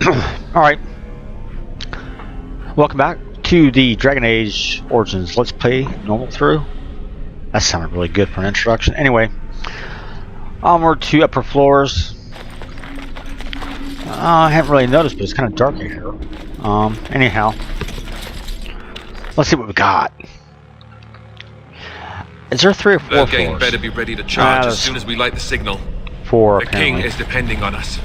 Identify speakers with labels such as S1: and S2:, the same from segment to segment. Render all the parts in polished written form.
S1: Alright. Welcome back to the Dragon Age Origins Let's Play normal through. That sounded really good for an introduction. Anyway, onward to upper floors. I haven't really noticed, but it's kind of dark in here. Anyhow, let's see what we got. Is there 3 or 4
S2: Loghain
S1: floors?
S2: better be ready to charge as soon as we light the signal.
S1: 4,
S2: The
S1: apparently.
S2: king is depending on us.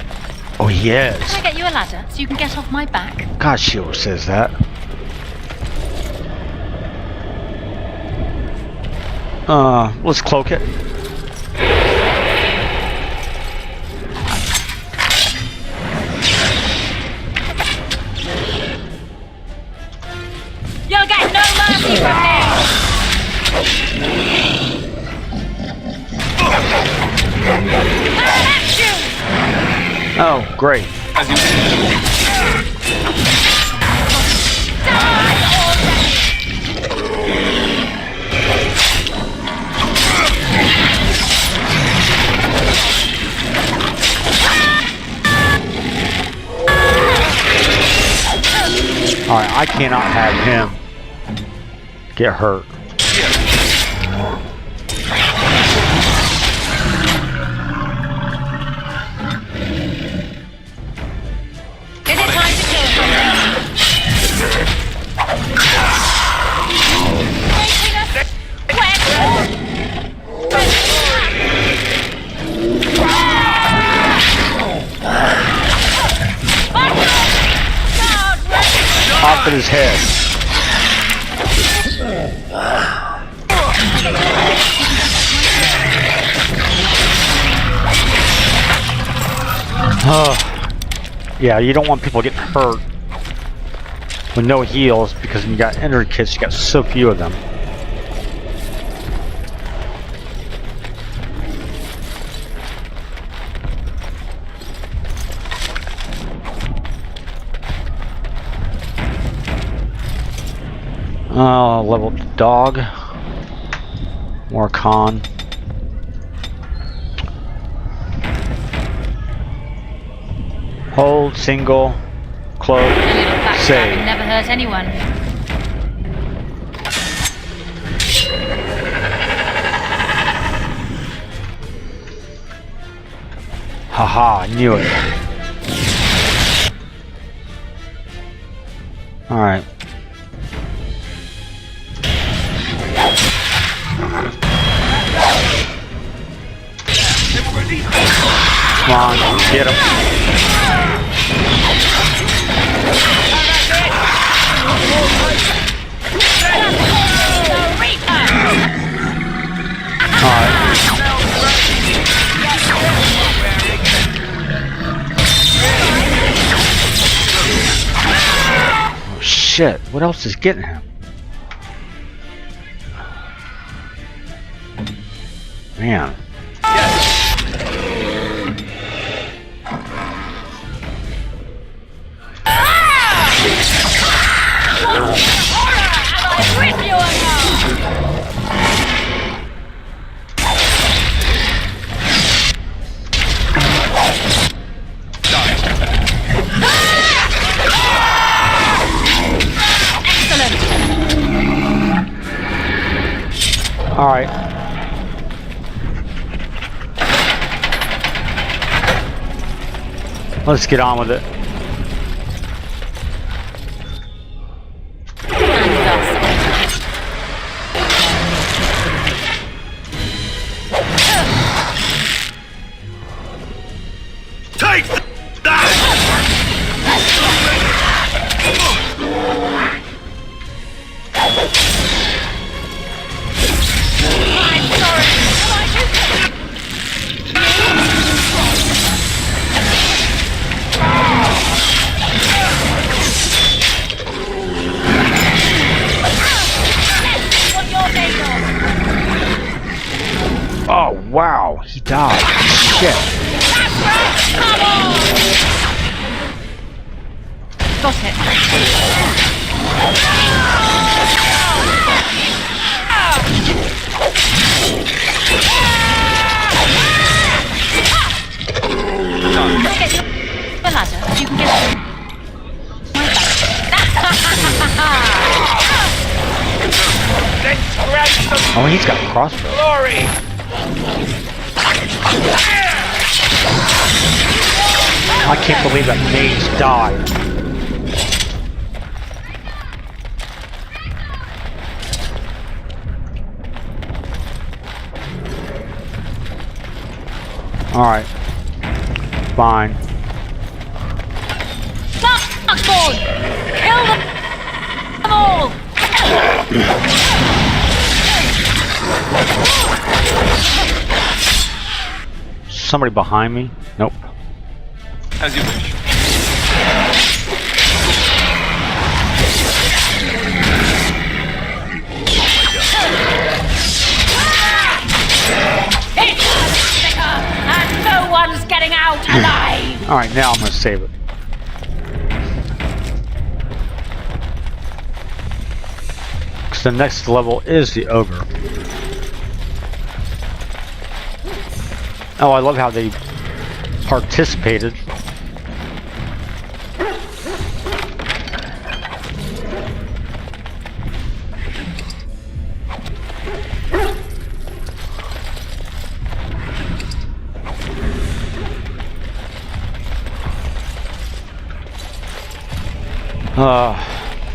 S1: Oh, he is.
S3: Can I get you a ladder so you can get off my back?
S1: God, she always says that. Let's cloak it.
S3: You'll get no mercy from me!
S1: Oh, great.
S2: As you
S1: Alright, I cannot have him get hurt.
S3: Is it time to kill something? Making us
S1: Off at his head. Yeah, you don't want people getting hurt with no heals, because when you got injured kits, you got so few of them. Level dog. More con. Hold, single, cloak, save.
S3: Never hurt anyone.
S1: Haha, I knew it. Alright. Come on, get him. Alright. Oh shit, what else is getting him? Man. Alright. Let's get on with it.
S2: take that!
S1: Oh wow, he died. Shit.
S3: Got it. Get you a ladder. You can get
S2: Let's grab some
S1: Oh, he's got a crossbow.
S2: glory!
S1: I can't believe that mage died. Alright. Fine.
S3: Knockball! Kill them all!
S1: Somebody behind me? Nope.
S2: As you wish.
S3: It's a sticker, and no one's getting out alive!
S1: Alright, now I'm gonna save it. Because the next level is the ogre. Oh, I love how they participated.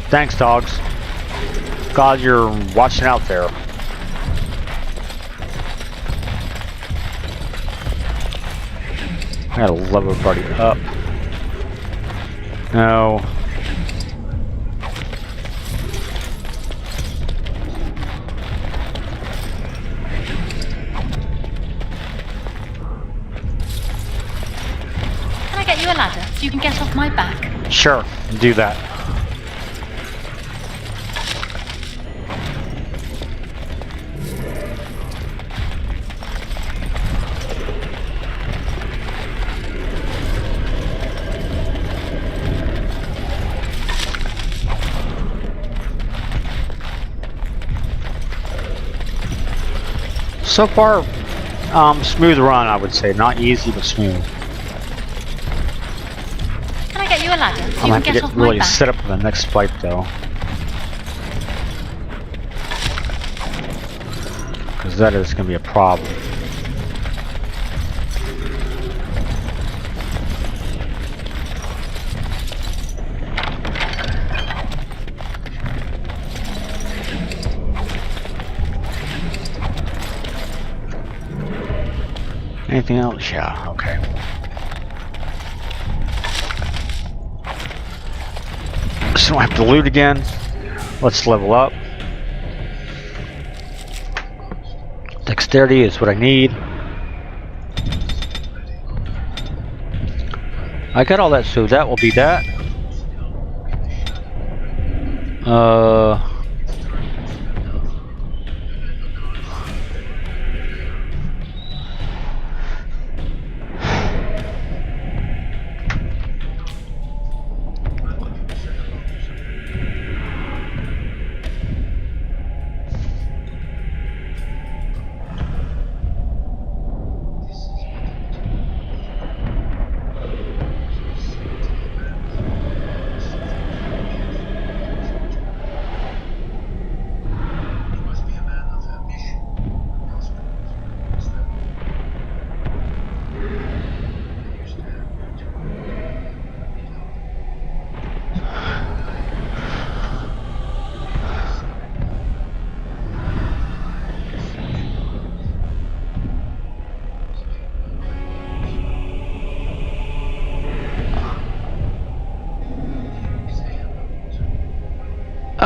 S1: Thanks, dogs. God, you're watching out there. I gotta level everybody up. No.
S3: Can I get you a ladder so you can get off my back?
S1: Sure, do that. So far, smooth run, I would say. Not easy, but smooth.
S3: Can I get you a ladder so
S1: I'm
S3: you
S1: gonna
S3: can
S1: have to
S3: get
S1: get
S3: off my
S1: really
S3: back?
S1: set up for the next fight, though. Because that is gonna be a problem. Anything else? Yeah, okay. So I have to loot again. Let's level up. Dexterity is what I need. I got all that, so that will be that.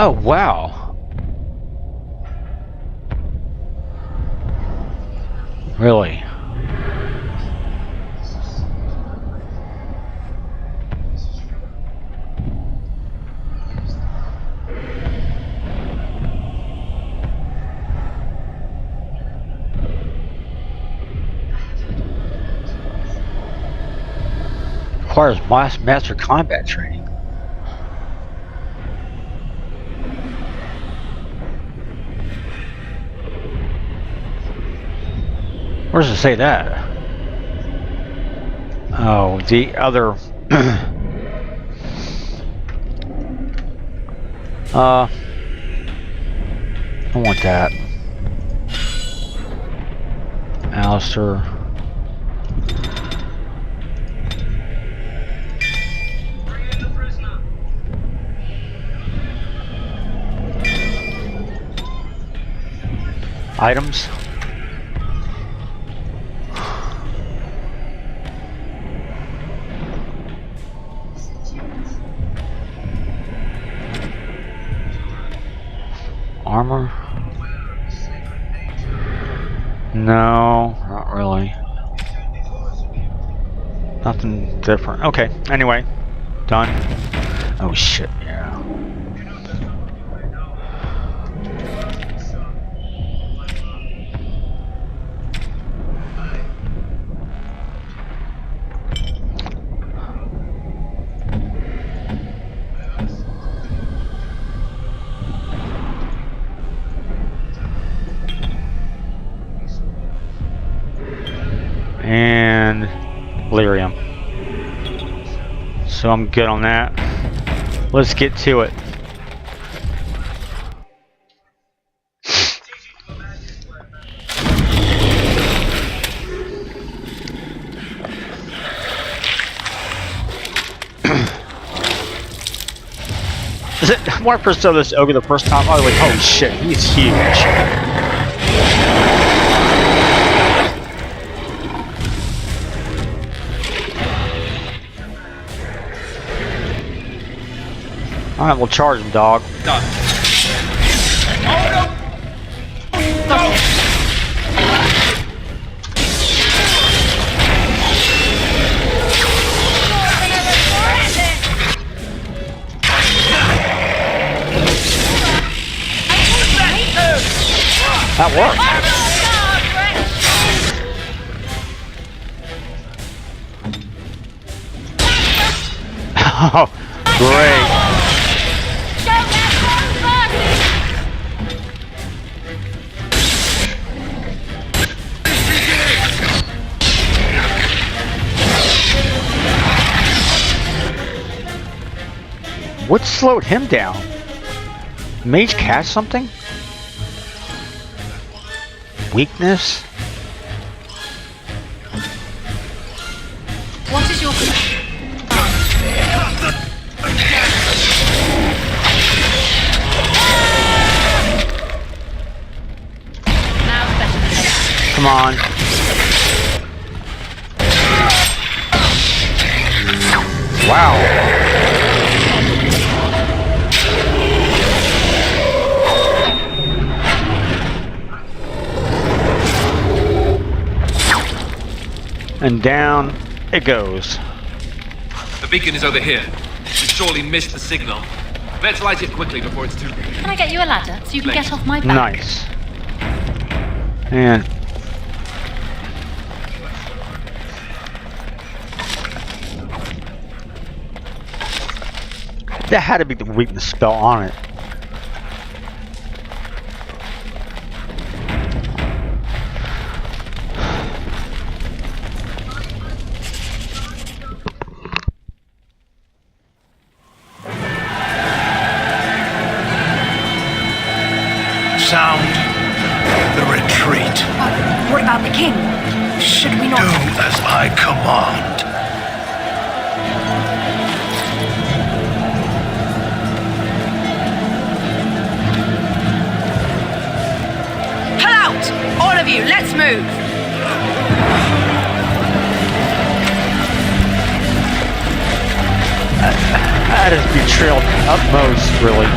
S1: Oh, wow. Really? Requires master combat training. Where does it say that? Oh, the other I want that. Alistair. Items. Armor? No, not really. Nothing different. Okay, anyway. Done. Oh shit, yeah. And lyrium. So I'm good on that. Let's get to it. When I first saw this ogre the first time, I was like, holy shit, he's huge. Alright, we'll charge him, dog.
S2: Done.
S1: That worked. Oh, great. What slowed him down? Mage cast something? Weakness?
S3: What is your
S1: Come on. Wow. And down it goes.
S2: The beacon is over here. You surely missed the signal. Let's light it quickly before it's too late.
S3: Can I get you a ladder so you can get off my back?
S1: Nice. And that had to be the weakness spell on it.
S4: Sound the retreat.
S3: What about the king? Should we not?
S4: Do as I command.
S3: Pull out! All of you, let's move!
S1: That is betrayal utmost, really.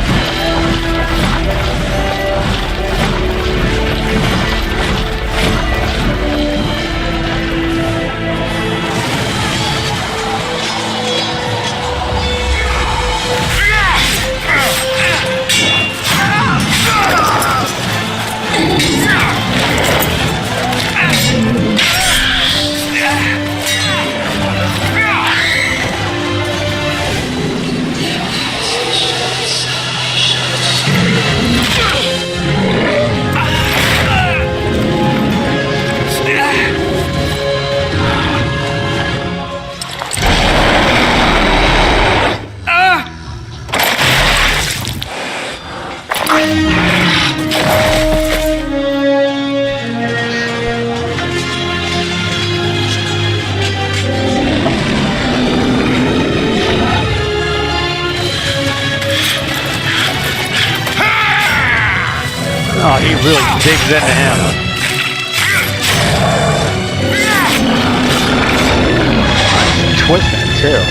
S1: Oh, he really digs into him. Twisting it too.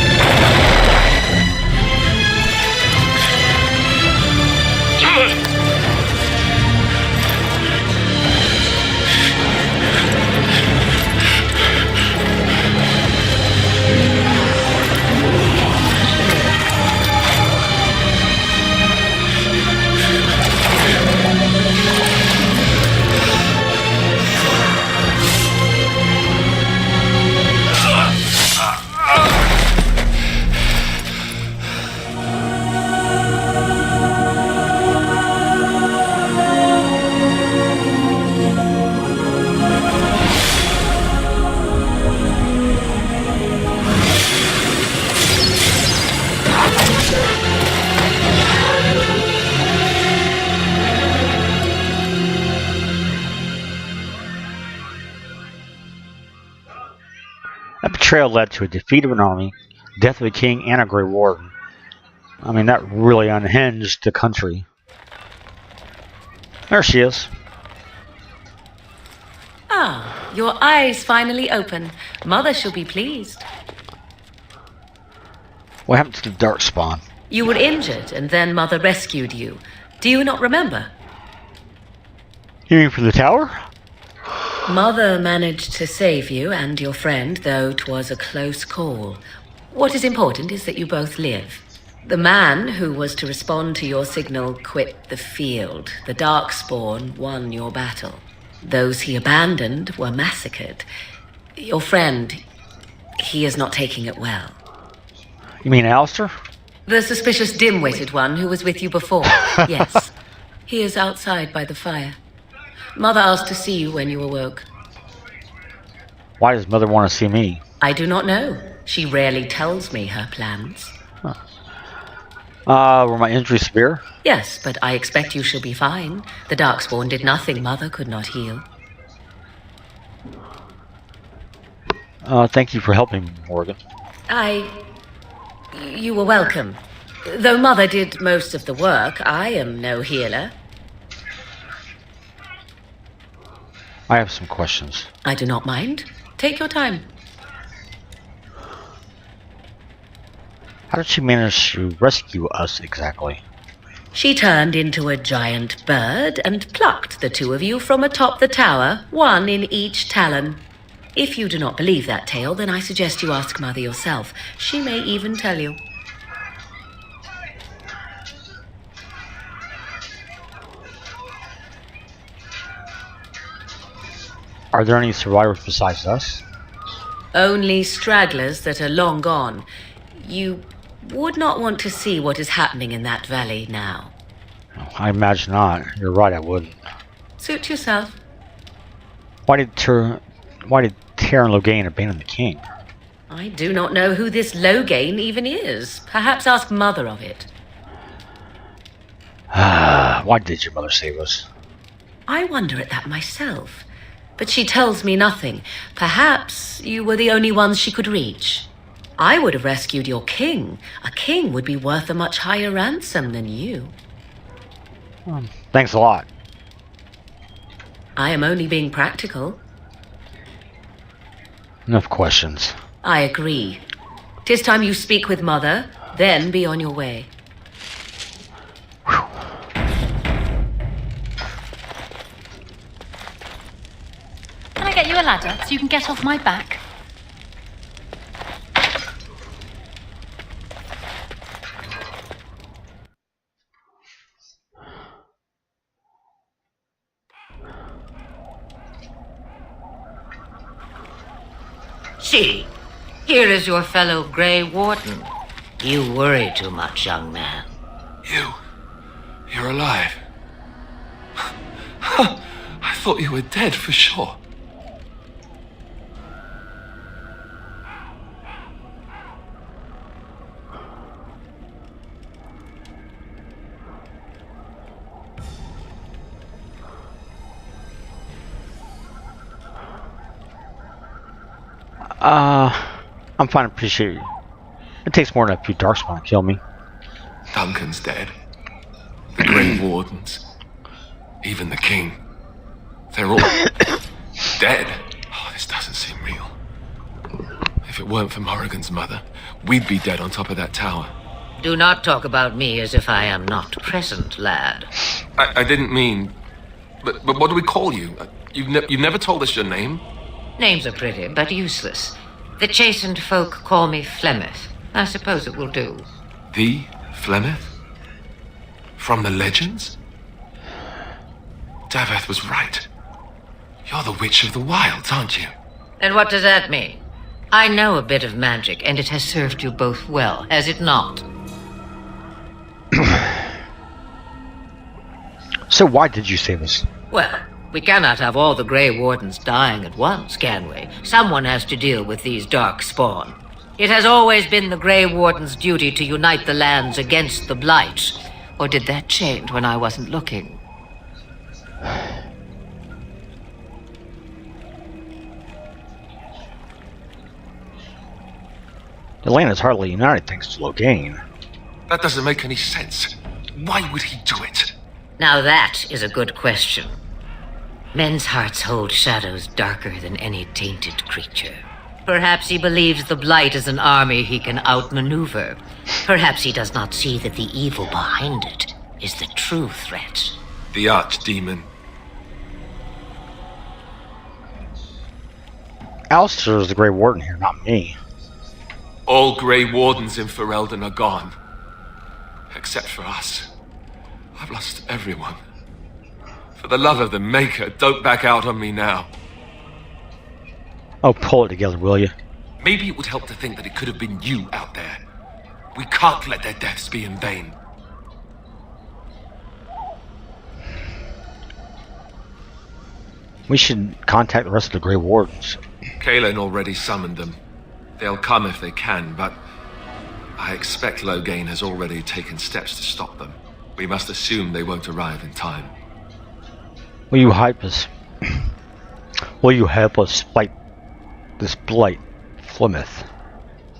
S1: That betrayal led to a defeat of an army, death of a king, and a Grey Warden. I mean, that really unhinged the country. There she is.
S5: Ah, your eyes finally open. Mother shall be pleased.
S1: What happened to the Darkspawn?
S5: You were injured, and then Mother rescued you. Do you not remember?
S1: You mean for the tower?
S5: Mother managed to save you and your friend, though 'twas a close call. What is important is that you both live. The man who was to respond to your signal quit the field. The Darkspawn won your battle. Those he abandoned were massacred. Your friend, he is not taking it well.
S1: You mean Alistair?
S5: The suspicious dim-witted one who was with you before. Yes. He is outside by the fire. Mother asked to see you when you awoke.
S1: Why does Mother want to see me?
S5: I do not know. She rarely tells me her plans.
S1: Were my injuries severe?
S5: Yes, but I expect you shall be fine. The Darkspawn did nothing Mother could not heal.
S1: Thank you for helping me, Morgan.
S5: You were welcome. Though Mother did most of the work, I am no healer.
S1: I have some questions.
S5: I do not mind. Take your time.
S1: How did she manage to rescue us exactly?
S5: She turned into a giant bird and plucked the two of you from atop the tower, one in each talon. If you do not believe that tale, then I suggest you ask Mother yourself. She may even tell you.
S1: Are there any survivors besides us?
S5: Only stragglers that are long gone. You would not want to see what is happening in that valley now.
S1: I imagine not. You're right, I wouldn't.
S5: Suit yourself.
S1: Why did Tyr and Loghain abandon the king?
S5: I do not know who this loghain even is. Perhaps ask Mother of it.
S1: Why did your mother save us?
S5: I wonder at that myself. But she tells me nothing. Perhaps you were the only ones she could reach. I would have rescued your king. A king would be worth a much higher ransom than you.
S1: Thanks a lot.
S5: I am only being practical.
S1: Enough questions.
S5: I agree. 'Tis time you speak with Mother, then be on your way.
S3: Can I get you a ladder so you can get off my back?
S6: See, here is your fellow Grey Warden. You worry too much, young man.
S2: You're alive. I thought you were dead for sure.
S1: I'm fine, appreciate you. It takes more than a few Darkspawn to kill me.
S2: Duncan's dead. The Grey Wardens. Even the king. They're all dead. Oh, this doesn't seem real. If it weren't for Morrigan's mother, we'd be dead on top of that tower.
S6: Do not talk about me as if I am not present, lad.
S2: I didn't mean... But what do we call you? You've never told us your name?
S6: Names are pretty, but useless. The chastened folk call me Flemeth. I suppose it will do.
S2: The Flemeth? From the legends? Daveth was right. You're the Witch of the Wilds, aren't you?
S6: And what does that mean? I know a bit of magic, and it has served you both well, has it not?
S1: So why did you save us?
S6: Well, we cannot have all the Grey Wardens dying at once, can we? Someone has to deal with these dark spawn. It has always been the Grey Warden's duty to unite the lands against the Blight. Or did that change when I wasn't looking?
S1: The land is hardly united thanks to loghain.
S2: That doesn't make any sense. Why would he do it?
S6: Now that is a good question. Men's hearts hold shadows darker than any tainted creature. Perhaps he believes the Blight is an army he can outmaneuver. Perhaps he does not see that the evil behind it is the true threat.
S2: The archdemon.
S1: Alistair is the Grey Warden here, not me.
S2: All Grey Wardens in Ferelden are gone. Except for us. I've lost everyone. For the love of the Maker, don't back out on me now.
S1: Oh, pull it together, will you?
S2: Maybe it would help to think that it could have been you out there. We can't let their deaths be in vain.
S1: We should contact the rest of the Grey Wardens.
S2: Kaelin already summoned them. They'll come if they can, but I expect Loghain has already taken steps to stop them. We must assume they won't arrive in time.
S1: Will you help us? Will you help us fight this blight, Flemeth?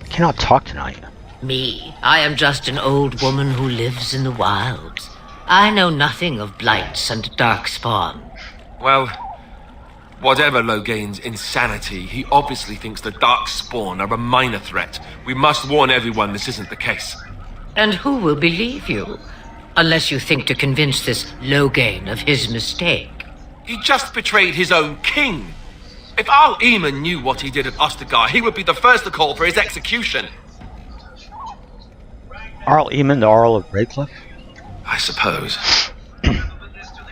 S1: I cannot talk tonight.
S6: Me? I am just an old woman who lives in the wilds. I know nothing of blights and dark spawn.
S2: Well, whatever Loghain's insanity, he obviously thinks the dark spawn are a minor threat. We must warn everyone this isn't the case.
S6: And who will believe you? Unless you think to convince this Loghain of his mistake.
S2: He just betrayed his own king. If Arl Eamon knew what he did at Ostagar, he would be the first to call for his execution.
S1: Arl Eamon, the Earl of Redcliffe?
S2: I suppose.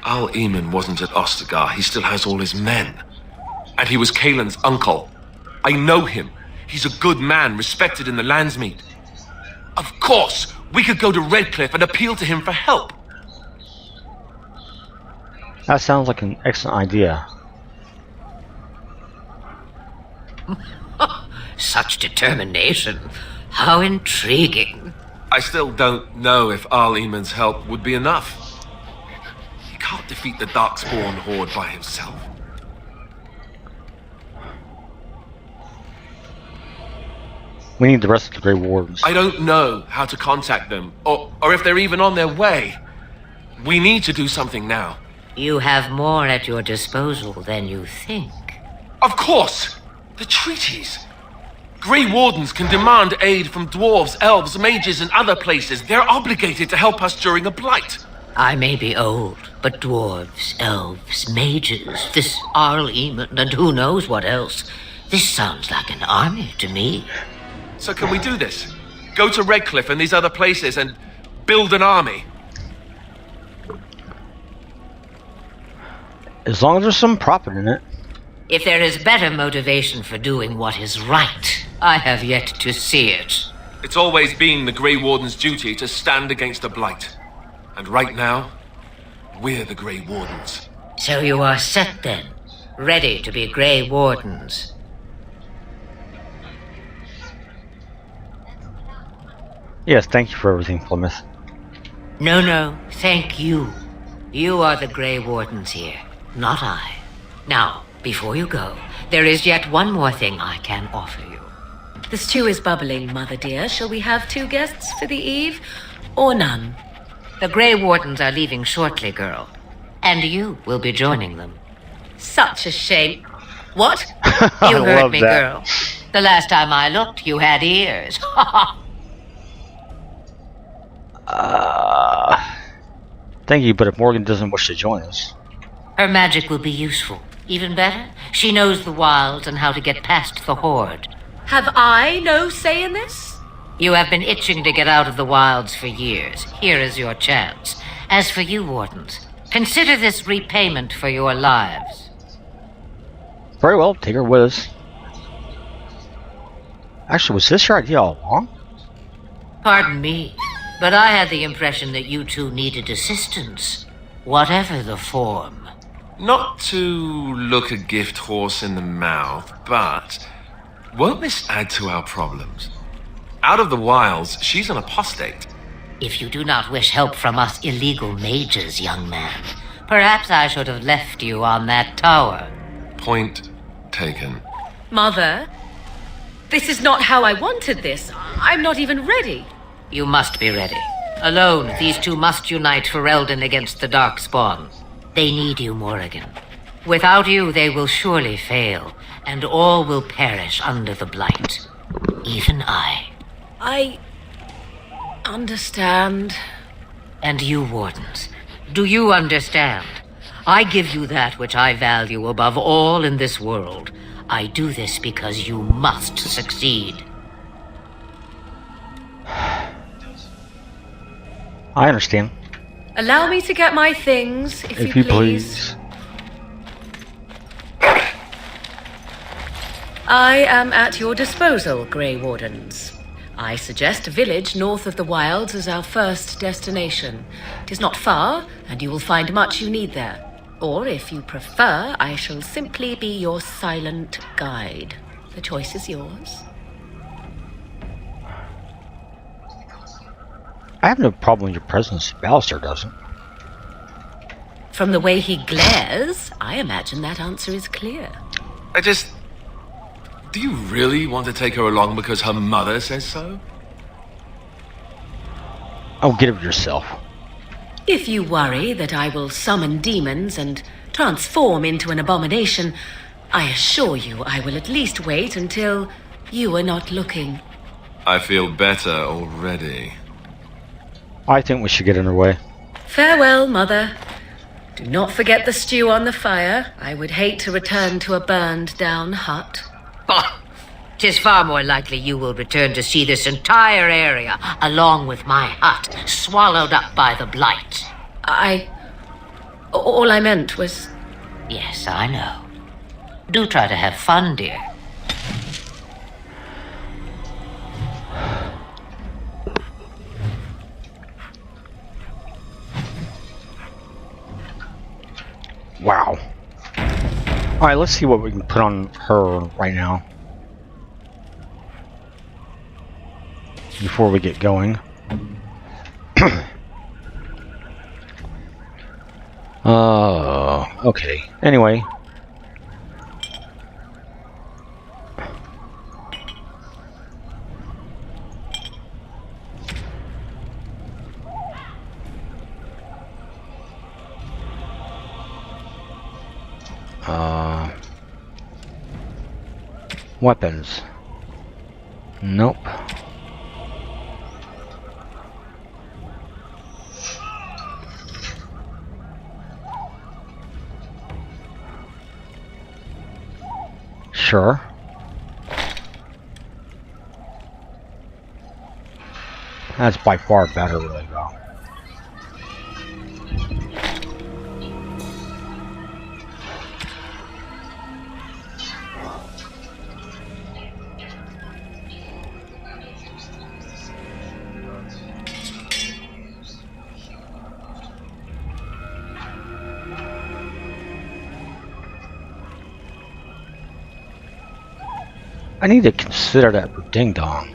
S2: Arl Eamon wasn't at Ostagar. He still has all his men. And he was Kaelin's uncle. I know him. He's a good man, respected in the Landsmeet. Of course, we could go to Redcliffe and appeal to him for help.
S1: That sounds like an excellent idea.
S6: Such determination. How intriguing.
S2: I still don't know if Arl Eamon's help would be enough. He can't defeat the Darkspawn horde by himself.
S1: We need the rest of the Grey Wardens.
S2: I don't know how to contact them, or if they're even on their way. We need to do something now.
S6: You have more at your disposal than you think.
S2: Of course! The treaties! Grey Wardens can demand aid from dwarves, elves, mages, and other places. They're obligated to help us during a blight.
S6: I may be old, but dwarves, elves, mages, this Arl Eamon, and who knows what else. This sounds like an army to me.
S2: So can we do this? Go to Redcliffe and these other places and build an army?
S1: As long as there's some profit in it.
S6: If there is better motivation for doing what is right, I have yet to see it.
S2: It's always been the Grey Warden's duty to stand against the Blight. And right now, we're the Grey Wardens.
S6: So you are set then, ready to be Grey Wardens.
S1: Yes, thank you for everything, Flemeth.
S6: No, thank you. You are the Grey Wardens here, not I. Now, before you go, there is yet one more thing I can offer you.
S5: The stew is bubbling, Mother dear. Shall we have 2 guests for the eve, or none?
S6: The Grey Wardens are leaving shortly, girl. And you will be joining them.
S5: Such a shame. What?
S6: You
S1: I
S6: heard
S1: love
S6: me,
S1: that.
S6: girl. The last time I looked, you had ears.
S1: Thank you, but if Morgan doesn't wish to join us.
S6: Her magic will be useful. Even better, she knows the wilds and how to get past the horde.
S5: Have I no say in this?
S6: You have been itching to get out of the wilds for years. Here is your chance. As for you, Wardens, consider this repayment for your lives.
S1: Very well, take her with us. Actually, was this your idea all along?
S6: Pardon me, but I had the impression that you two needed assistance, whatever the form.
S2: Not to look a gift horse in the mouth, but won't this add to our problems? Out of the wilds, she's an apostate.
S6: If you do not wish help from us illegal mages, young man, perhaps I should have left you on that tower.
S2: Point taken.
S5: Mother, this is not how I wanted this. I'm not even ready.
S6: You must be ready. Alone, these two must unite for Eldon against the Darkspawn. They need you, Morrigan. Without you, they will surely fail, and all will perish under the blight. Even I.
S5: I understand.
S6: And you, Wardens, do you understand? I give you that which I value above all in this world. I do this because you must succeed.
S1: I understand.
S5: Allow me to get my things, if you please. I am at your disposal, Grey Wardens. I suggest a village north of the wilds as our first destination. It is not far, and you will find much you need there. Or, if you prefer, I shall simply be your silent guide. The choice is yours.
S1: I have no problem with your presence. Ballister doesn't.
S5: From the way he glares, I imagine that answer is clear.
S2: Do you really want to take her along because her mother says so?
S1: Oh, get it yourself.
S5: If you worry that I will summon demons and transform into an abomination, I assure you I will at least wait until you are not looking.
S2: I feel better already.
S1: I think we should get underway.
S5: Farewell, Mother. Do not forget the stew on the fire. I would hate to return to a burned-down hut.
S6: Bah! 'Tis far more likely you will return to see this entire area, along with my hut, swallowed up by the blight.
S5: All I meant was...
S6: Yes, I know. Do try to have fun, dear.
S1: Wow. Alright, let's see what we can put on her right now. Before we get going. Okay. Anyway. Weapons. Nope. Sure. That's by far better, really, though. I need to consider that for Ding Dong.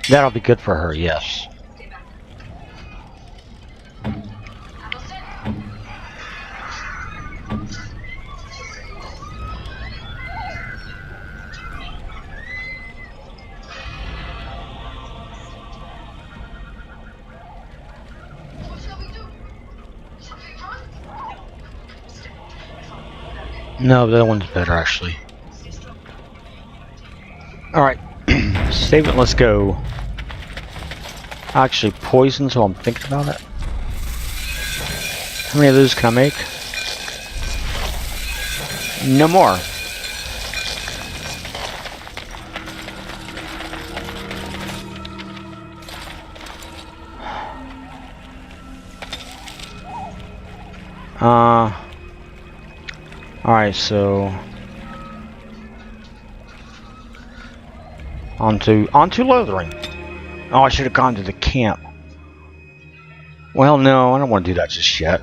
S1: That'll be good for her, yes. No, the other one's better actually. Alright. Save it, let's go. Actually, poison, so I'm thinking about it. How many of those can I make? No more. Alright, so onto lothering. Oh, I should have gone to the camp. Well, no, I don't want to do that just yet.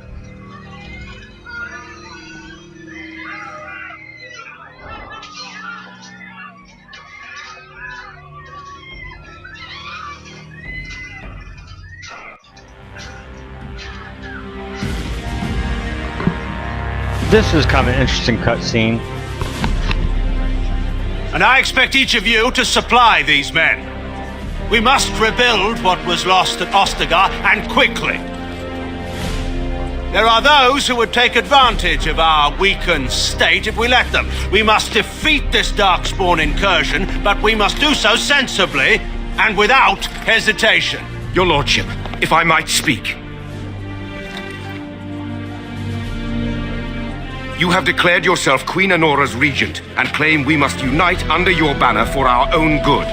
S1: This is kind of an interesting cutscene.
S4: And I expect each of you to supply these men. We must rebuild what was lost at Ostagar, and quickly. There are those who would take advantage of our weakened state if we let them. We must defeat this Darkspawn incursion, but we must do so sensibly and without hesitation.
S2: Your lordship, if I might speak. You have declared yourself Queen Anora's regent and claim we must unite under your banner for our own good.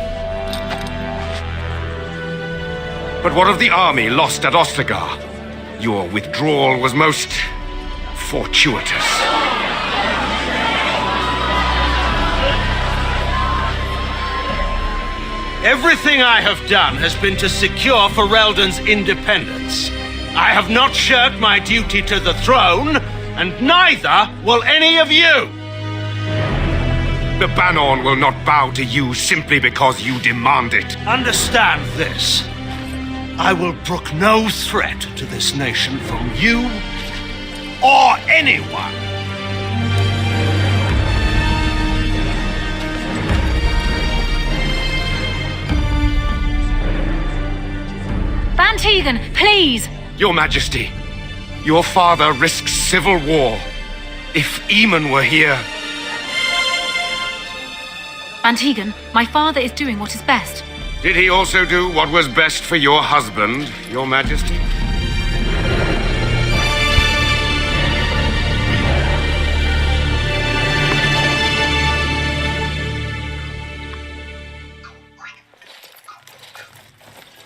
S2: But what of the army lost at Ostagar? Your withdrawal was most fortuitous.
S4: Everything I have done has been to secure Ferelden's independence. I have not shirked my duty to the throne, and neither will any of you!
S2: The Banon will not bow to you simply because you demand it.
S4: Understand this. I will brook no threat to this nation from you or anyone.
S3: Van Tegan, please!
S2: Your Majesty, your father risks civil war. If Eamon were here...
S3: Van Tegan, my father is doing what is best.
S2: Did he also do what was best for your husband, Your Majesty?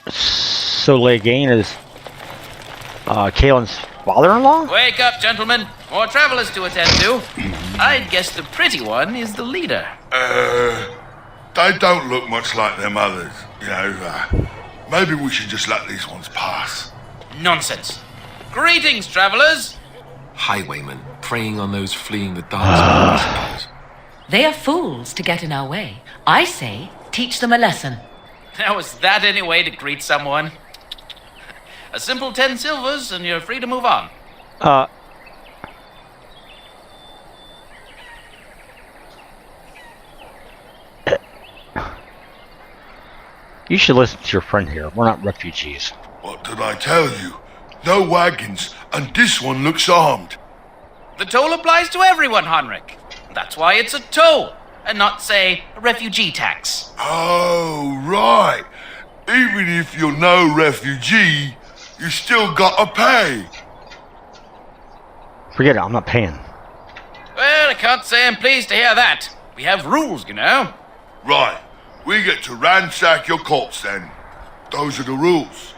S1: So loghain is Kaelin's father-in-law?
S7: Wake up, gentlemen. More travelers to attend to. I'd guess the pretty one is the leader.
S8: They don't look much like them others, you know. Maybe we should just let these ones pass.
S7: Nonsense. Greetings, travelers.
S2: Highwaymen preying on those fleeing the Darkspawn, I suppose.
S5: They are fools to get in our way. I say, teach them a lesson.
S7: Now, is that any way to greet someone? A simple 10 silvers and you're free to move on.
S1: You should listen to your friend here. We're not refugees.
S8: What did I tell you? No wagons, and this one looks armed.
S7: The toll applies to everyone, Henrik. That's why it's a toll, and not, say, a refugee tax.
S8: Oh, right. Even if you're no refugee, you still gotta pay.
S1: Forget it, I'm not paying.
S7: Well, I can't say I'm pleased to hear that. We have rules, you know.
S8: Right. We get to ransack your corpse then. Those are the rules.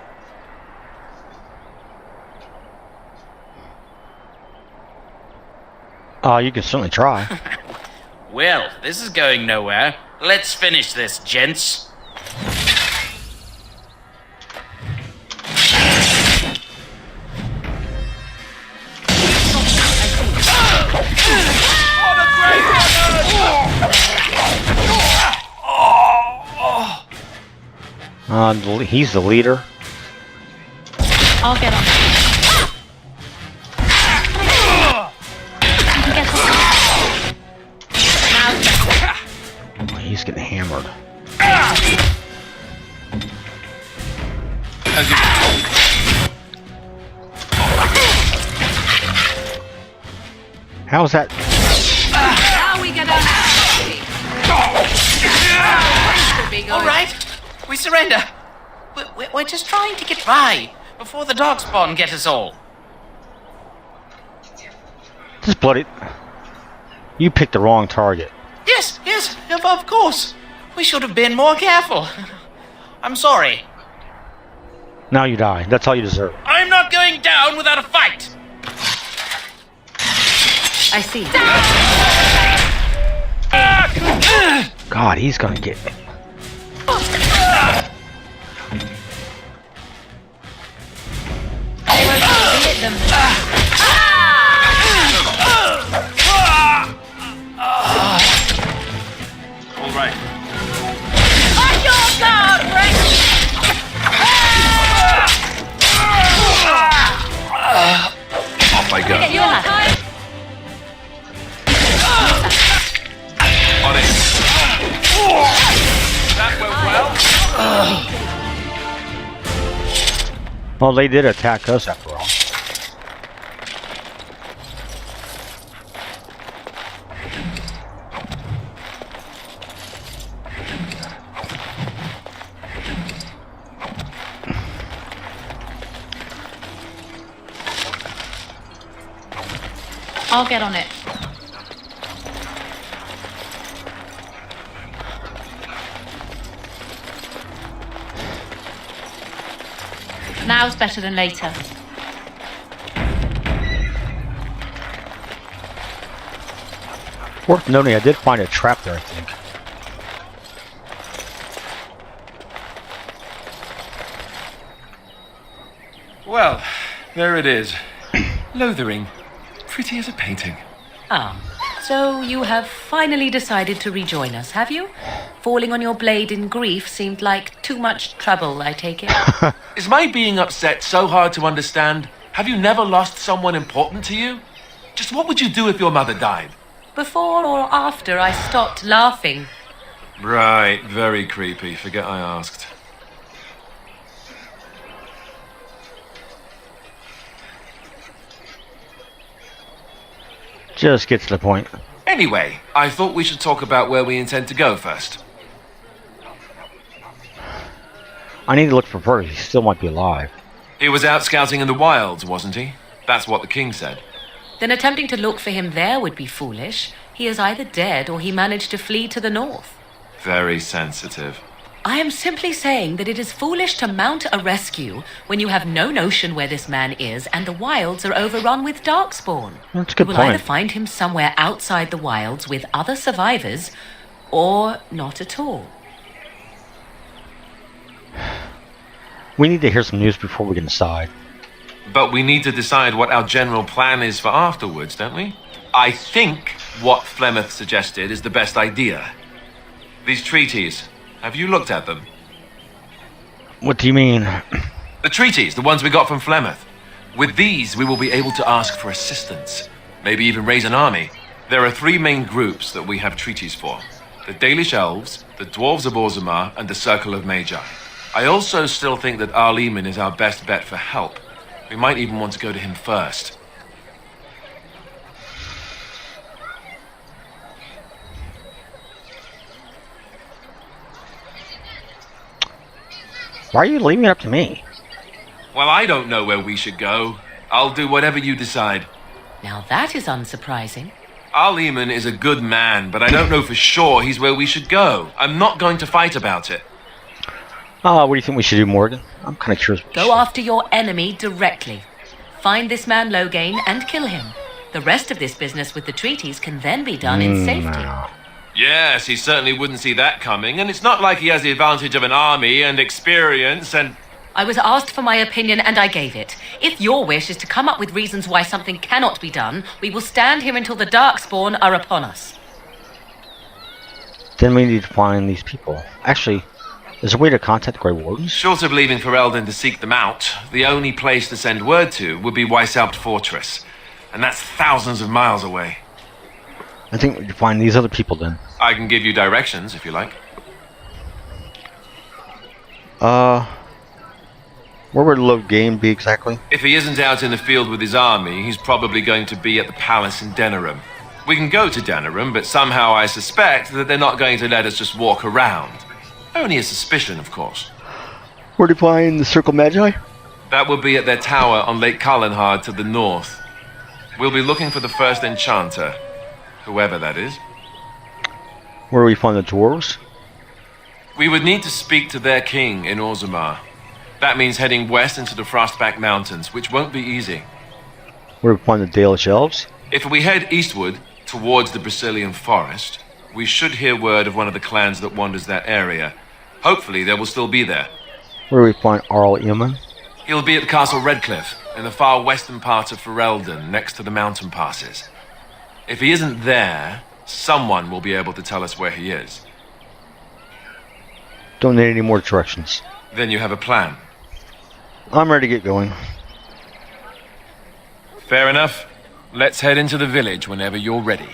S1: You can certainly try.
S7: Well, this is going nowhere. Let's finish this, gents.
S1: He's the leader.
S3: I'll get on.
S1: He's getting hammered. How's that?
S7: We surrender. We're just trying to get by before the darkspawn get us all.
S1: Just bloody... You picked the wrong target.
S7: Yes, of course. We should have been more careful. I'm sorry.
S1: Now you die. That's all you deserve.
S7: I'm not going down without a fight.
S5: I see.
S1: God, he's gonna get me.
S2: All right.
S3: On your guard, Rex!
S2: Off I go.
S3: Get your time.
S2: On it. That went well.
S1: Well, they did attack us after all.
S3: I'll get on it. Now's better than later.
S1: Worth noting, I did find a trap there, I think.
S2: Well, there it is. Lothering. Pretty as a painting.
S5: So you have finally decided to rejoin us, have you? Falling on your blade in grief seemed like too much trouble, I take it.
S2: Is my being upset so hard to understand? Have you never lost someone important to you? Just what would you do if your mother died?
S5: Before or after I stopped laughing.
S2: Right, very creepy. Forget I asked.
S1: Just get to the point.
S2: Anyway, I thought we should talk about where we intend to go first.
S1: I need to look for Bert. He still might be alive.
S2: He was out scouting in the wilds, wasn't he? That's what the king said.
S5: Then attempting to look for him there would be foolish. He is either dead or he managed to flee to the north.
S2: Very sensitive.
S5: I am simply saying that it is foolish to mount a rescue when you have no notion where this man is and the wilds are overrun with darkspawn.
S1: That's a good
S5: You will
S1: point.
S5: either find him somewhere outside the wilds with other survivors, or not at all.
S1: We need to hear some news before we can decide.
S2: But we need to decide what our general plan is for afterwards, don't we? I think what Flemeth suggested is the best idea. These treaties, have you looked at them?
S1: What do you mean?
S2: The treaties, the ones we got from Flemeth. With these, we will be able to ask for assistance. Maybe even raise an army. There are 3 main groups that we have treaties for. The Dalish Elves, the Dwarves of Orzammar, and the Circle of Magi. I also still think that Arleman is our best bet for help. We might even want to go to him first.
S1: Why are you leaving it up to me?
S2: Well, I don't know where we should go. I'll do whatever you decide.
S5: Now that is unsurprising.
S2: Arleman is a good man, but I don't know for sure he's where we should go. I'm not going to fight about it.
S1: What do you think we should do, Morgan? I'm kind of curious.
S5: Go after your enemy directly. Find this man Loghain and kill him. The rest of this business with the treaties can then be done in safety.
S1: No.
S2: Yes, he certainly wouldn't see that coming, and it's not like he has the advantage of an army and experience and...
S5: I was asked for my opinion and I gave it. If your wish is to come up with reasons why something cannot be done, we will stand here until the Darkspawn are upon us.
S1: Then we need to find these people. Actually, is there a way to contact the Grey Wardens?
S2: Short of leaving for Eldon to seek them out, the only place to send word to would be Weishaupt Fortress. And that's thousands of miles away.
S1: I think we can find these other people then.
S2: I can give you directions, if you like.
S1: Where would Loghain be exactly?
S2: If he isn't out in the field with his army, he's probably going to be at the palace in Denerim. We can go to Denerim, but somehow I suspect that they're not going to let us just walk around. Only a suspicion, of course.
S1: Where do you find the Circle Magi?
S2: That will be at their tower on Lake Carlinhard to the north. We'll be looking for the first enchanter, whoever that is.
S1: Where do we find the dwarves?
S2: We would need to speak to their king in Orzammar. That means heading west into the Frostback Mountains, which won't be easy.
S1: Where do we find the Dalish elves?
S2: If we head eastward, towards the Brazilian forest, we should hear word of one of the clans that wanders that area. Hopefully they will still be there.
S1: Where do we find Arl Eamon?
S2: He'll be at Castle Redcliffe, in the far western part of Ferelden, next to the mountain passes. If he isn't there, someone will be able to tell us where he is.
S1: Don't need any more directions.
S2: Then you have a plan.
S1: I'm ready to get going.
S2: Fair enough. Let's head into the village whenever you're ready.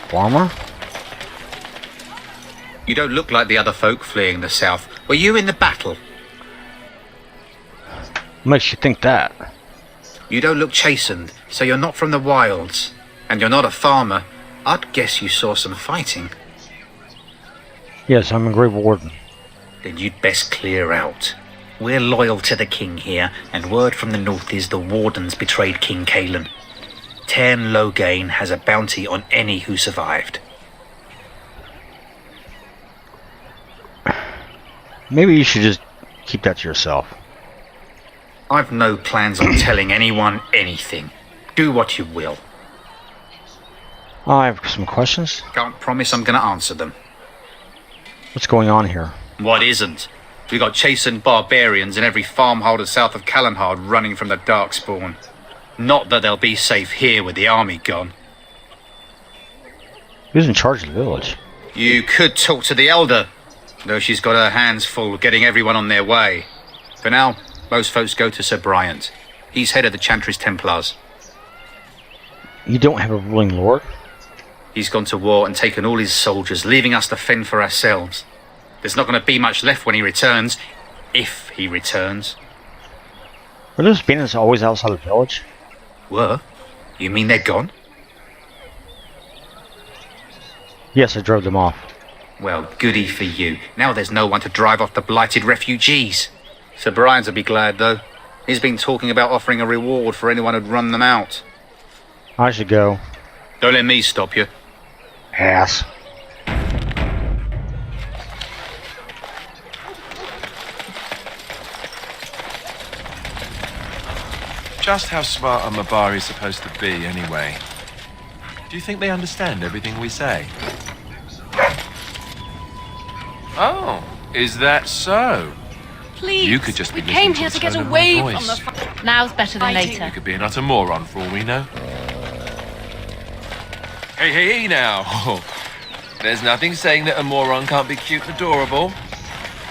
S1: Farmer?
S9: You don't look like the other folk fleeing the south. Were you in the battle?
S1: What makes you think that?
S9: You don't look chastened, so you're not from the wilds. And you're not a farmer. I'd guess you saw some fighting.
S1: Yes, I'm a Grave Warden.
S9: Then you'd best clear out. We're loyal to the king here, and word from the north is the wardens betrayed King Cailan. Cairn Loghain has a bounty on any who survived.
S1: Maybe you should just keep that to yourself.
S9: I've no plans on telling anyone anything. Do what you will.
S1: I have some questions.
S9: Can't promise I'm gonna answer them.
S1: What's going on here?
S9: What isn't? We got chastened barbarians in every farmholder south of Callanhard running from the Darkspawn. Not that they'll be safe here with the army gone.
S1: Who's in charge of the village?
S9: You could talk to the elder, though she's got her hands full getting everyone on their way. For now, most folks go to Sir Bryant. He's head of the Chantry's Templars.
S1: You don't have a ruling lord?
S9: He's gone to war and taken all his soldiers, leaving us to fend for ourselves. There's not going to be much left when he returns, if he returns.
S1: Were those bandits always outside the village?
S9: Were? You mean they're gone?
S1: Yes, I drove them off.
S9: Well, goody for you. Now there's no one to drive off the blighted refugees. Sir Brian'll be glad, though. He's been talking about offering a reward for anyone who'd run them out.
S1: I should go.
S9: Don't let me stop you.
S1: Ass.
S2: Just how smart are Mabari supposed to be, anyway? Do you think they understand everything we say? Oh, is that so?
S3: Please,
S2: You could just be
S3: we came
S2: listening
S3: here
S2: to
S3: to
S2: the
S3: get
S2: tone of
S3: away
S2: my
S3: from the
S2: voice.
S3: Now's better than
S2: You
S3: later.
S2: could be an utter moron for all we know. Hey now. There's nothing saying that a moron can't be cute and adorable.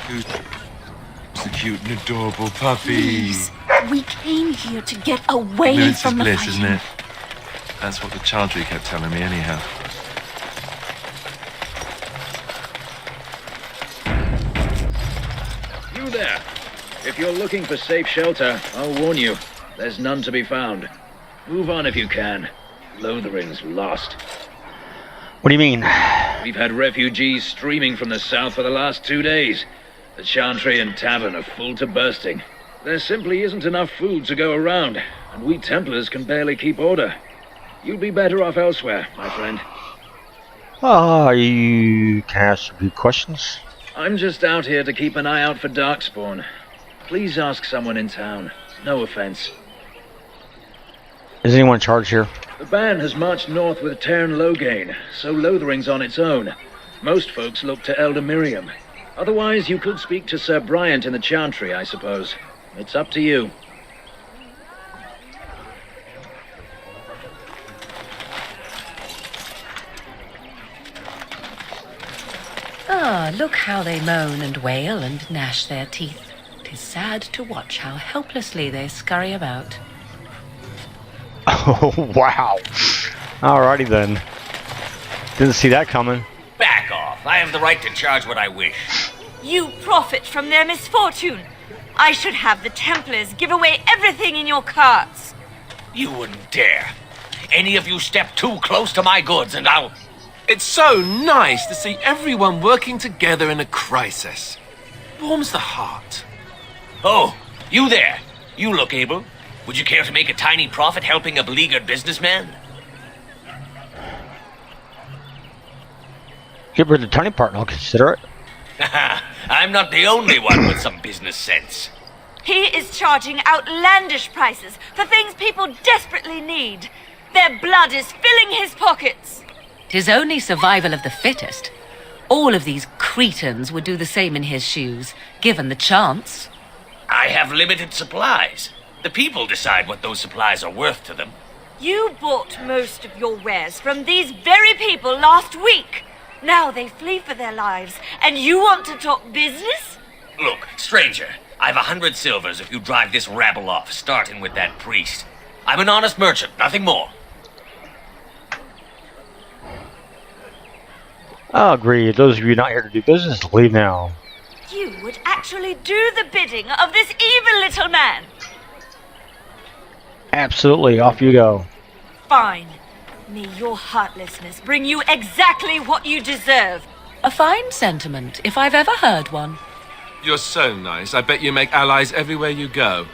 S2: Who's the cute and adorable puppy?
S3: Please, we came here to get away
S2: Ignorance
S3: from
S2: is
S3: the
S2: bliss,
S3: fighting.
S2: isn't it? That's what the Chantry kept telling me anyhow.
S10: You there! If you're looking for safe shelter, I'll warn you, there's none to be found. Move on if you can. Lothering's lost.
S1: What do you mean?
S10: We've had refugees streaming from the south for the last 2 days. The Chantry and Tavern are full to bursting. There simply isn't enough food to go around, and we Templars can barely keep order. You'd be better off elsewhere, my friend.
S1: You can ask a few questions.
S10: I'm just out here to keep an eye out for Darkspawn. Please ask someone in town. No offense.
S1: Is anyone in charge here?
S10: The band has marched north with Cairn Loghain, so Lothering's on its own. Most folks look to Elder Miriam. Otherwise, you could speak to Sir Bryant in the Chantry, I suppose. It's up to you.
S5: Ah, look how they moan and wail and gnash their teeth. 'Tis sad to watch how helplessly they scurry about.
S1: Oh, wow. Alrighty then. Didn't see that coming.
S11: Back off. I have the right to charge what I wish.
S12: You profit from their misfortune. I should have the Templars give away everything in your carts.
S11: You wouldn't dare. Any of you step too close to my goods and I'll...
S2: It's so nice to see everyone working together in a crisis. Warms the heart.
S11: Oh, you there. You look able. Would you care to make a tiny profit helping a beleaguered businessman?
S1: Give her the tiny part and I'll consider it.
S11: I'm not the only one with some business sense.
S12: He is charging outlandish prices for things people desperately need. Their blood is filling his pockets.
S5: 'Tis only survival of the fittest. All of these cretins would do the same in his shoes, given the chance.
S11: I have limited supplies. The people decide what those supplies are worth to them.
S12: You bought most of your wares from these very people last week. Now they flee for their lives, and you want to talk business?
S11: Look, stranger, I've 100 silvers if you drive this rabble off, starting with that priest. I'm an honest merchant, nothing more.
S1: I'll agree. Those of you not here to do business, leave now.
S12: You would actually do the bidding of this evil little man.
S1: Absolutely. Off you go.
S12: Fine. May your heartlessness bring you exactly what you deserve.
S5: A fine sentiment, if I've ever heard one.
S2: You're so nice. I bet you make allies everywhere you go.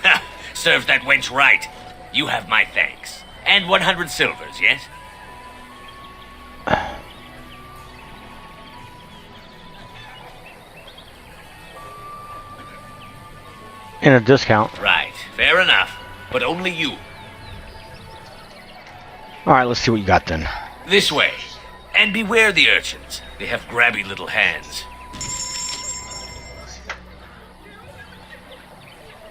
S11: Ha! Serves that wench right. You have my thanks. And 100 silvers, yes?
S1: In a discount.
S11: Right. Fair enough. But only you.
S1: Alright, let's see what you got then.
S11: This way. And beware the urchins. They have grabby little hands.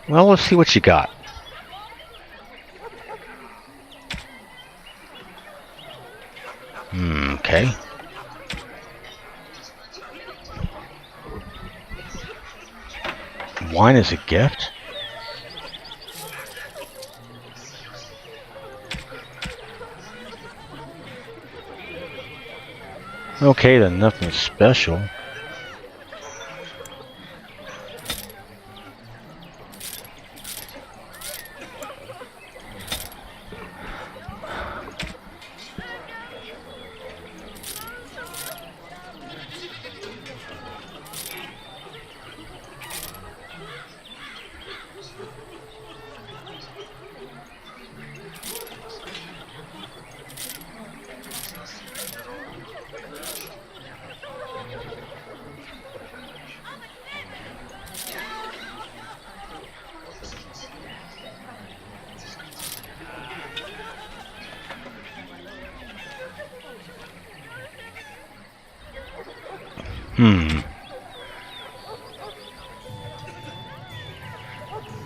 S1: Well, let's see what you got. Okay. Wine is a gift? Okay then, nothing special.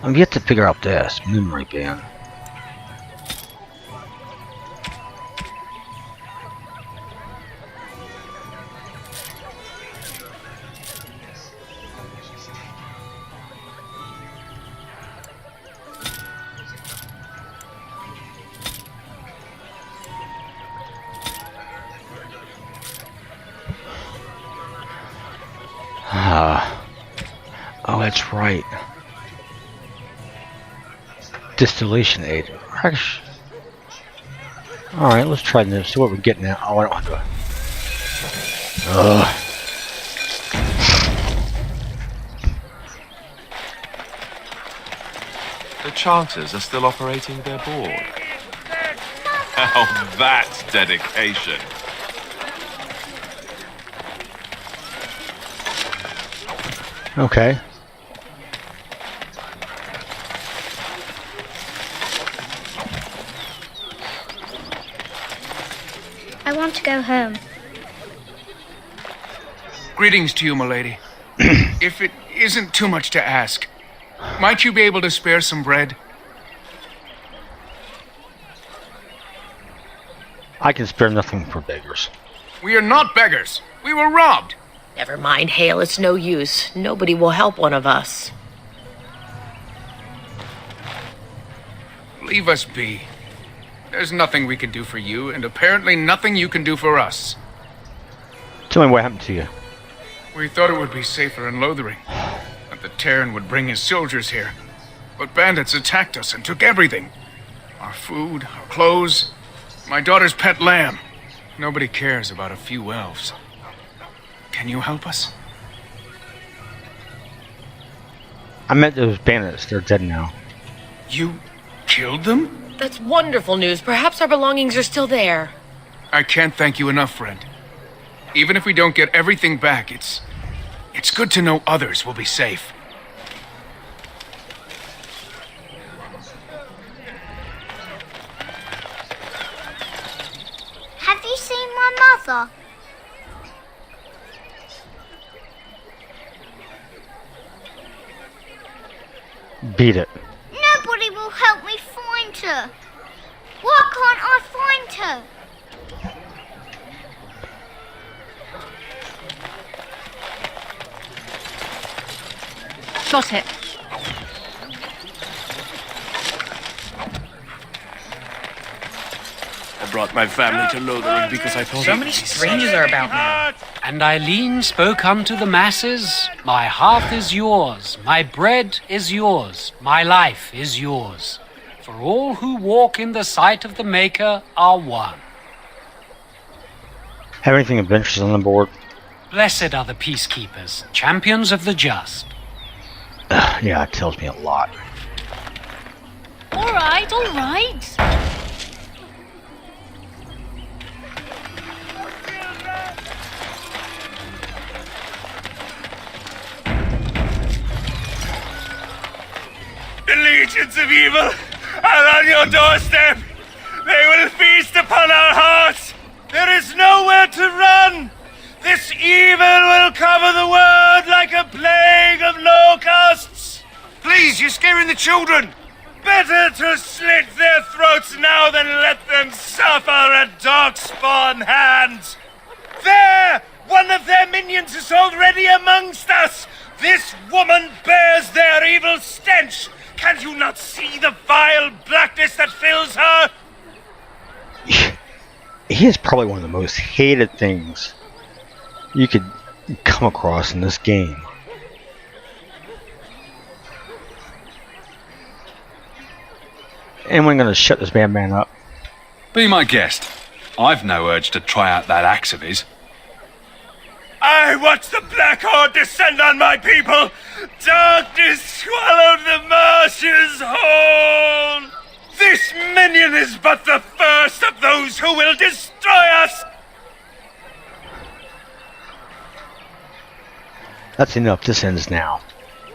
S1: I'm yet to figure out this memory band. Oh, that's right. Distillation agent. Alright, let's try this. See what we're getting at. Oh, I don't want to.
S2: The chanters are still operating their board. Now that's dedication.
S1: Okay.
S13: I want to go home.
S14: Greetings to you, milady. If it isn't too much to ask, Might you be able to spare some bread?
S1: I can spare nothing for beggars.
S14: We are not beggars. We were robbed.
S15: Never mind, Hale. It's no use. Nobody will help one of us.
S14: Leave us be. There's nothing we can do for you, and apparently nothing you can do for us.
S1: Tell me what happened to you.
S14: We thought it would be safer in Lothering, that the Terran would bring his soldiers here. But bandits attacked us and took everything. Our food, our clothes, my daughter's pet lamb. Nobody cares about a few elves. Can you help us?
S1: I met those bandits. They're dead now.
S14: You killed them?
S15: That's wonderful news. Perhaps our belongings are still there.
S14: I can't thank you enough, friend. Even if we don't get everything back, it's good to know others will be safe.
S13: Have you seen my mother?
S1: Beat it.
S13: Nobody will help me find her. Why can't I find her?
S3: Got it.
S16: I brought my family to Lothering because I thought
S7: So many strangers are about now.
S17: And Eileen spoke unto the masses, my hearth is yours, my bread is yours, my life is yours. For all who walk in the sight of the Maker are one.
S1: Have anything adventurous on the board?
S17: Blessed are the peacekeepers, champions of the just.
S1: Yeah, it tells me a lot.
S3: All right, all right.
S4: The legions of evil are on your doorstep. They will feast upon our hearts. There is nowhere to run. This evil will cover the world like a plague of locusts. Please, you're scaring the children. Better to slit their throats now than let them suffer at Darkspawn hands. There! One of their minions is already amongst us. This woman bears their evil stench. Can you not see the vile blackness that fills her?
S1: He is probably one of the most hated things you could come across in this game. Anyone gonna shut this man up?
S18: Be my guest. I've no urge to try out that axe of his.
S4: I watch the Black Horde descend on my people. Darkness swallowed the marshes whole. This minion is but the first of those who will destroy us.
S1: That's enough. This ends now.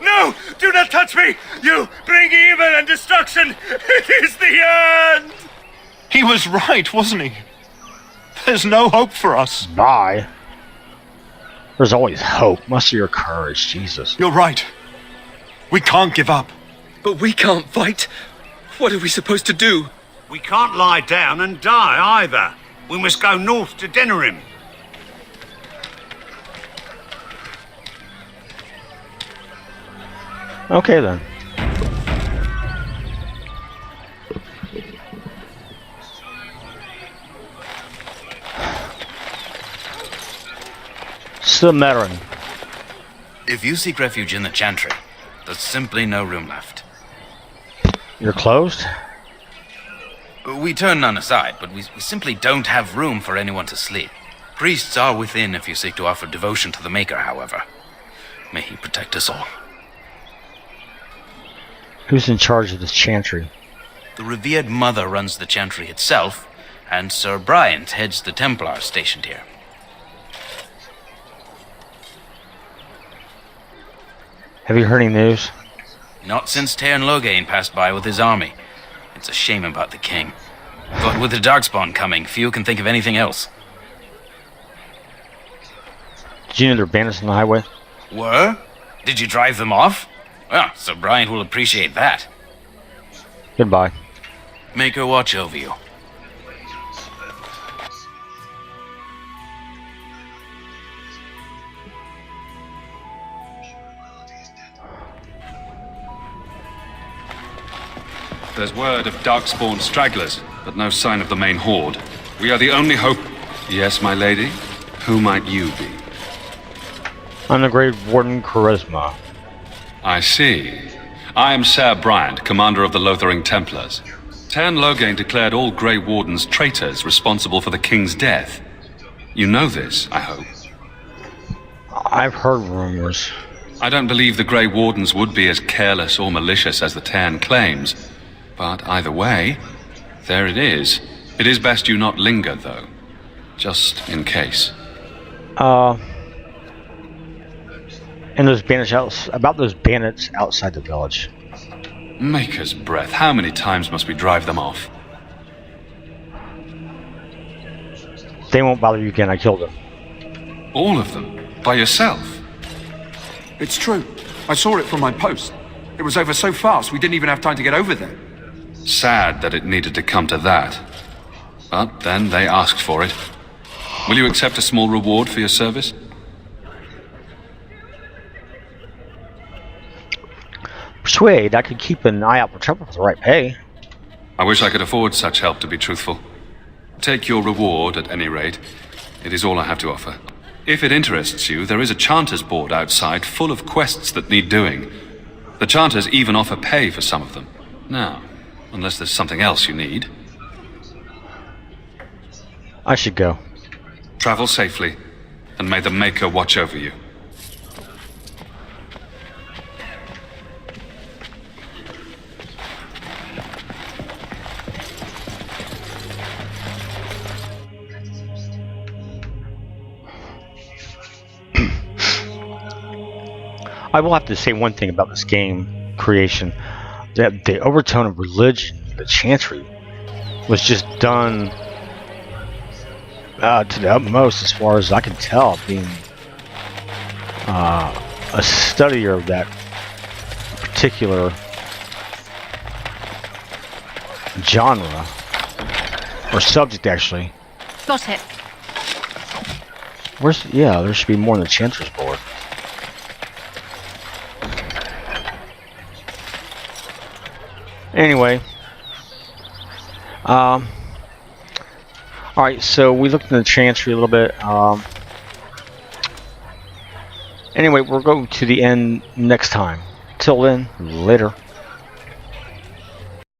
S4: No! Do not touch me! You bring evil and destruction! It is the end!
S16: He was right, wasn't he? There's no hope for us.
S1: Bye. There's always hope. Muster your courage, Jesus.
S16: You're right. We can't give up.
S19: But we can't fight. What are we supposed to do?
S4: We can't lie down and die either. We must go north to Denerim.
S1: Okay then. Submarine.
S7: If you seek refuge in the Chantry, there's simply no room left.
S1: You're closed?
S7: We turn none aside, but we simply don't have room for anyone to sleep. Priests are within if you seek to offer devotion to the Maker, however. May he protect us all.
S1: Who's in charge of this chantry?
S7: The revered mother runs the Chantry itself, and Sir Bryant heads the Templars stationed here.
S1: Have you heard any news?
S7: Not since Tairn Loghain passed by with his army. It's a shame about the king. But with the Darkspawn coming, few can think of anything else.
S1: Did you know there are bandits on the highway?
S7: Were? Did you drive them off? Well, Sir Brian will appreciate that.
S1: Goodbye.
S7: Maker watch over you.
S18: There's word of dark-spawned stragglers, but no sign of the main horde. We are the only hope. Yes, my lady? Who might you be?
S1: I'm the Great Warden Charisma.
S18: I see. I am Sir Bryant, commander of the Lothering Templars. Tern Loghain declared all Grey Wardens traitors responsible for the king's death. You know this, I hope.
S1: I've heard rumors.
S18: I don't believe the Grey Wardens would be as careless or malicious as the Tern claims. But either way, there it is. It is best you not linger, though. Just in case.
S1: And those bandits about those bandits outside the village.
S18: Maker's breath, how many times must we drive them off?
S1: They won't bother you again, I killed them.
S18: All of them? By yourself?
S16: It's true. I saw it from my post. It was over so fast we didn't even have time to get over there.
S18: Sad that it needed to come to that. But then they asked for it. Will you accept a small reward for your service?
S1: Persuade, I could keep an eye out for trouble for the right pay.
S18: I wish I could afford such help, to be truthful. Take your reward, at any rate. It is all I have to offer. If it interests you, there is a Chanters board outside full of quests that need doing. The Chanters even offer pay for some of them. Now, unless there's something else you need.
S1: I should go.
S18: Travel safely, and may the Maker watch over you.
S1: I will have to say one thing about this game creation. That the overtone of religion, the chantry, was just done to the utmost as far as I can tell, being a studier of that particular genre, or subject actually.
S3: Got it.
S1: Yeah, there should be more on the Chancellor's board. Anyway, alright, so we looked in the Chancery a little bit. Anyway, we'll go to the end next time. Till then, later.